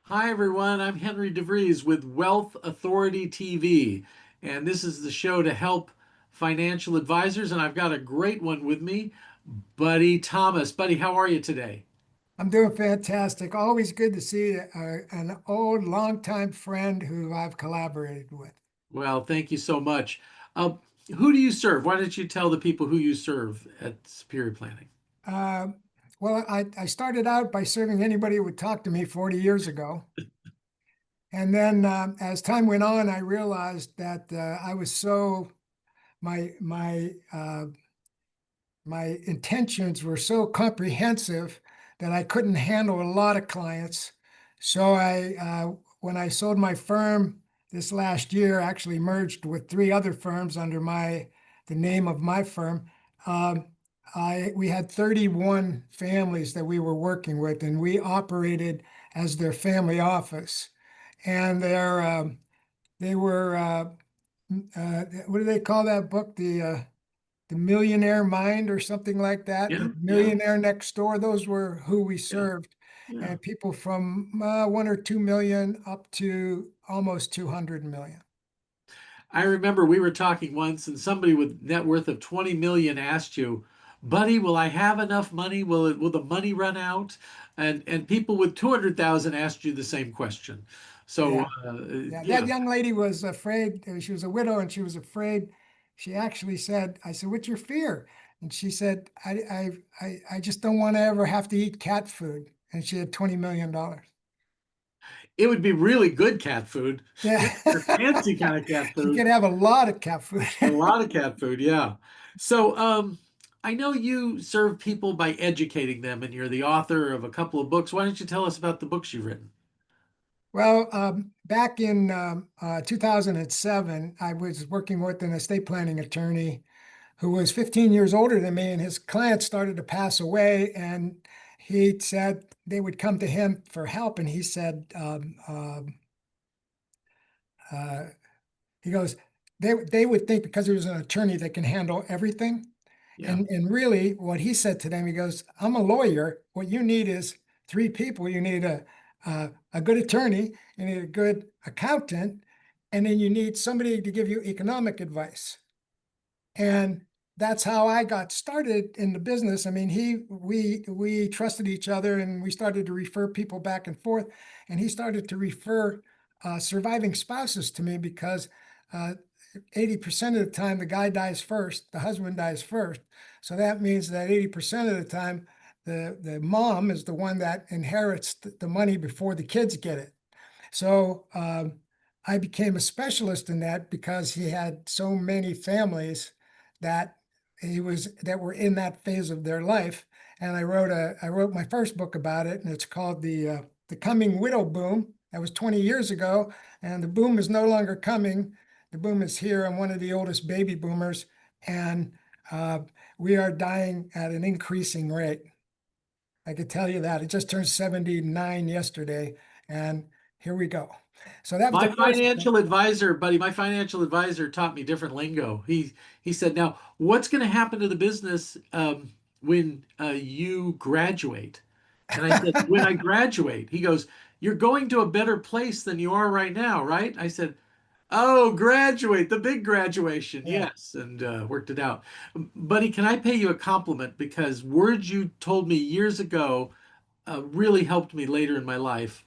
Hi, everyone. I'm Henry DeVries with Wealth Authority TV, and this is the show to help financial advisors. And I've got a great one with me, Buddy Thomas. Buddy, how are you today? I'm doing fantastic. Always good to see an old, longtime friend who I've collaborated with. Well, thank you so much. Uh, who do you serve? Why don't you tell the people who you serve at Superior Planning? Uh, well, I started out by serving anybody who would talk to me 40 years ago. And then as time went on, I realized that I was so, my my intentions were so comprehensive that I couldn't handle a lot of clients. So when I sold my firm this last year, actually merged with three other firms under the name of my firm. Um, we had 31 families that we were working with, and we operated as their family office. And they were what do they call that book? The Millionaire Mind or something like that, Yeah, the yeah, Millionaire Next Door. Those were who we yeah, served, yeah. and people from 1 or 2 million up to almost 200 million. I remember we were talking once, and somebody with net worth of 20 million asked you, "Buddy, will I have enough money? Will the money run out?" And people with 200,000 asked you the same question. So Yeah, yeah. That yeah, young lady was afraid. She was a widow, and she was afraid. She actually said, "I said, what's your fear?" And she said, "I just don't want to ever have to eat cat food." And she had $20 million. it would be really good cat food, Yeah, fancy kind of cat she food, could have a lot of cat food. a lot of cat food. Yeah. So I know you serve people by educating them, and you're the author of a couple of books. Why don't you tell us about the books you've written? Well, back in 2007, I was working with an estate planning attorney who was 15 years older than me, and his clients started to pass away. And he said they would come to him for help. And he said, uh, he goes, they would think because he was an attorney that can handle everything. Yeah. And really, what he said to them, he goes, "I'm a lawyer. What you need is three people. You need a good attorney, you need a good accountant, and then you need somebody to give you economic advice." And that's how I got started in the business. I mean, we trusted each other, and we started to refer people back and forth. And he started to refer surviving spouses to me because uh, 80% of the time the guy dies first, the husband dies first. So that means that 80% of the time the mom is the one that inherits the money before the kids get it. So I became a specialist in that because he had so many families that that were in that phase of their life. And I wrote my first book about it, and it's called the Coming Widow Boom. That was 20 years ago, and the boom is no longer coming. The boom is here. I'm one of the oldest baby boomers, and uh, we are dying at an increasing rate. I could tell you that. It just turned 79 yesterday, and here we go. So that was the My first book. financial advisor, buddy, my financial advisor taught me different lingo. He said, "Now, what's going to happen to the business when you graduate?" And I said, "When I graduate." He goes, "You're going to a better place than you are right now, right?" I said, "Oh, graduate, the big graduation, Yeah. yes," and worked it out. Buddy, can I pay you a compliment because words you told me years ago really helped me later in my life,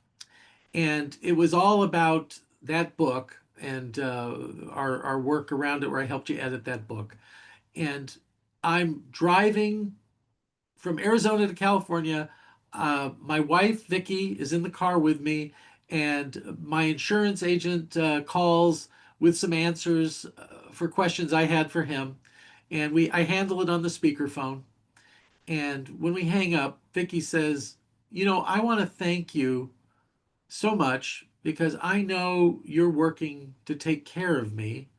and it was all about that book and our work around it, where I helped you edit that book. And I'm driving from Arizona to California. My wife Vicky is in the car with me, and my insurance agent calls with some answers for questions I had for him, and we I handle it on the speakerphone. And when we hang up, Vicky says, I want to thank you so much because I know you're working to take care of me.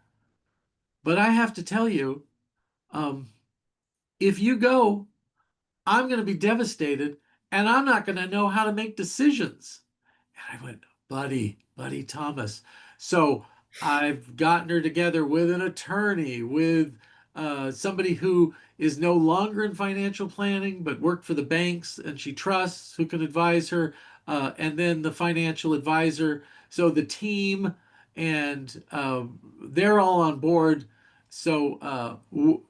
But I have to tell you, um, if you go, I'm going to be devastated and I'm not going to know how to make decisions. And I went, buddy Thomas. So I've gotten her together with an attorney, with somebody who is no longer in financial planning, but worked for the banks and she trusts, who can advise her. and then the financial advisor. So the team and they're all on board. So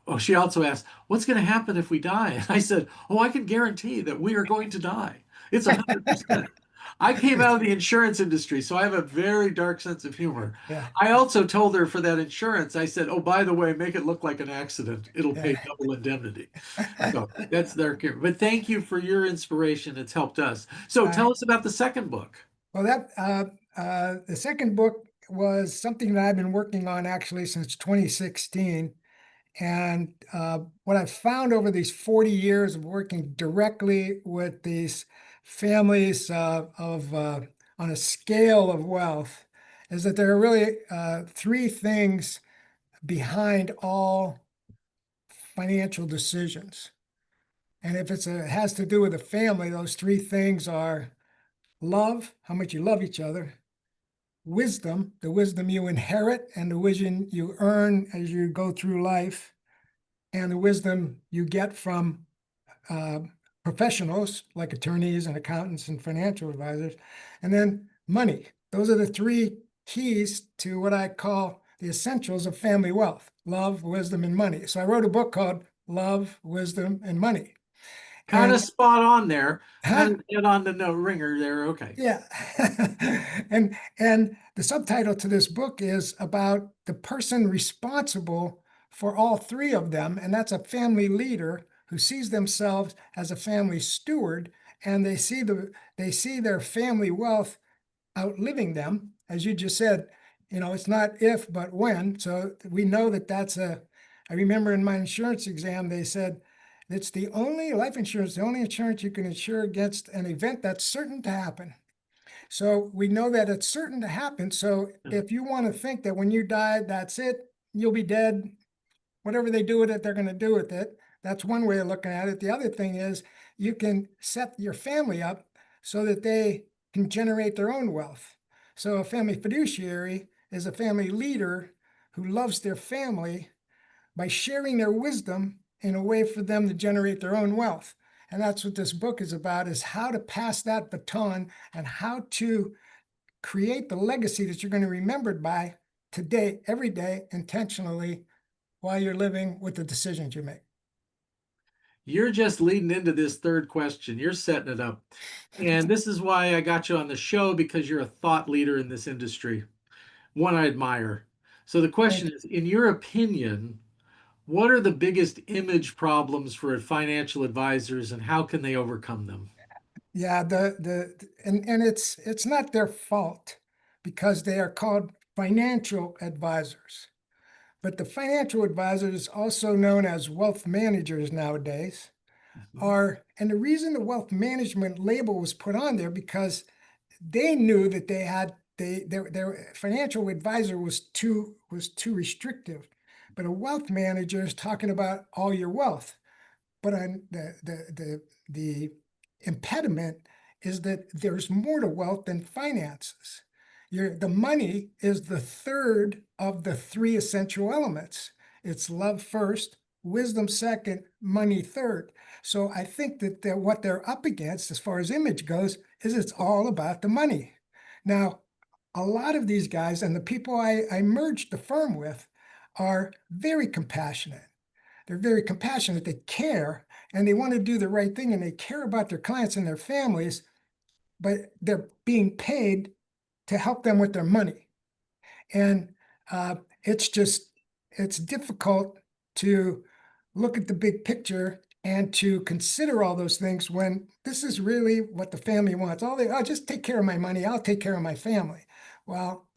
oh, she also asked, "What's going to happen if we die?" And I said, "Oh, I can guarantee that we are going to die. It's 100%." I came out of the insurance industry, so I have a very dark sense of humor. Yeah, I also told her for that insurance, I said, "Oh, by the way, make it look like an accident. It'll pay yeah. double indemnity." So that's their care. But thank you for your inspiration. It's helped us. So I, tell us about the second book. well, the second book was something that I've been working on actually since 2016. And what I've found over these 40 years of working directly with these families on a scale of wealth is that there are really three things behind all financial decisions. And if has to do with a family, those three things are love, how much you love each other; wisdom, the wisdom you inherit and the wisdom you earn as you go through life; and the wisdom you get from uh, professionals like attorneys and accountants and financial advisors; and then money. Those are the three keys to what I call the essentials of family wealth: love, wisdom, and money. So I wrote a book called Love, Wisdom, and Money. Kind And of spot on there. Kind huh? of get on the no ringer there. Okay. Yeah. And the subtitle to this book is about the person responsible for all three of them, and that's a family leader who sees themselves as a family steward, and they see their family wealth outliving them. As you just said, it's not if but when. So we know that I remember in my insurance exam they said it's the only life insurance, the only insurance you can insure against an event that's certain to happen. So we know that it's certain to happen. So if you want to think that when you die, that's it, you'll be dead, whatever they do with it, they're going to do with it. That's one way of looking at it. The other thing is you can set your family up so that they can generate their own wealth. So a family fiduciary is a family leader who loves their family by sharing their wisdom in a way for them to generate their own wealth. And that's what this book is about, is how to pass that baton and how to create the legacy that you're going to be remembered by today, every day, intentionally, while you're living with the decisions you make. You're just leading into this third question. You're setting it up. And this is why I got you on the show because you're a thought leader in this industry, one I admire. So the Thank question you. is, in your opinion, what are the biggest image problems for financial advisors and how can they overcome them? Yeah, and it's not their fault because they are called financial advisors. But the financial advisors, also known as wealth managers nowadays, Mhm. and the reason the wealth management label was put on there because they knew that their financial advisor was too restrictive. But a wealth manager is talking about all your wealth. But on the impediment is that there's more to wealth than finances. The money is the third of the three essential elements. It's love first, wisdom second, money third. So I think that what they're up against as far as image goes is it's all about the money. Now, a lot of these guys and the people I merged the firm with are very compassionate. They're very compassionate. They care and they want to do the right thing and they care about their clients and their families, but they're being paid to help them with their money. And it's just, it's difficult to look at the big picture and to consider all those things when this is really what the family wants. Oh, just take care of my money. I'll take care of my family. Well,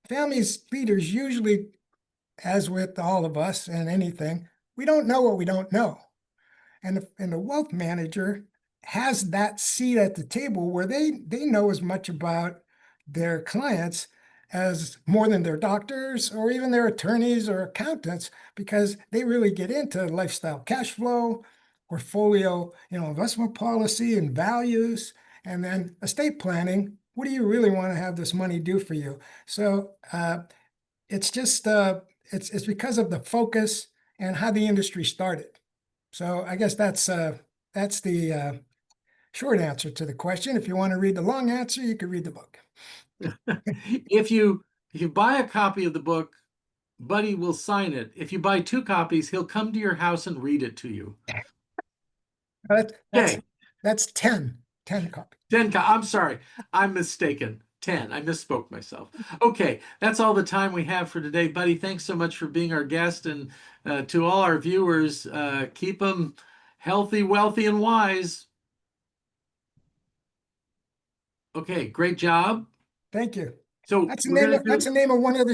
families leaders usually, as with all of us and anything, we don't know what we don't know. And the wealth manager has that seat at the table where they know as much about their clients as more than their doctors or even their attorneys or accountants because they really get into lifestyle cash flow, portfolio, investment policy and values, and then estate planning. What do you really want to have this money do for you? So it's just it's because of the focus and how the industry started. So I guess that's the short answer to the question. If you want to read the long answer, you can read the book. If you buy a copy of the book, Buddy will sign it. If you buy 2 copies, he'll come to your house and read it to you. That, that's Okay, that's 10 copies. 10. I'm sorry, I'm mistaken. 10. I misspoke myself. Okay, that's all the time we have for today, Buddy. Thanks so much for being our guest, and to all our viewers, keep them healthy, wealthy, and wise. Okay, great job. Thank you. So That's the we're name gonna of that's do. the name of one of the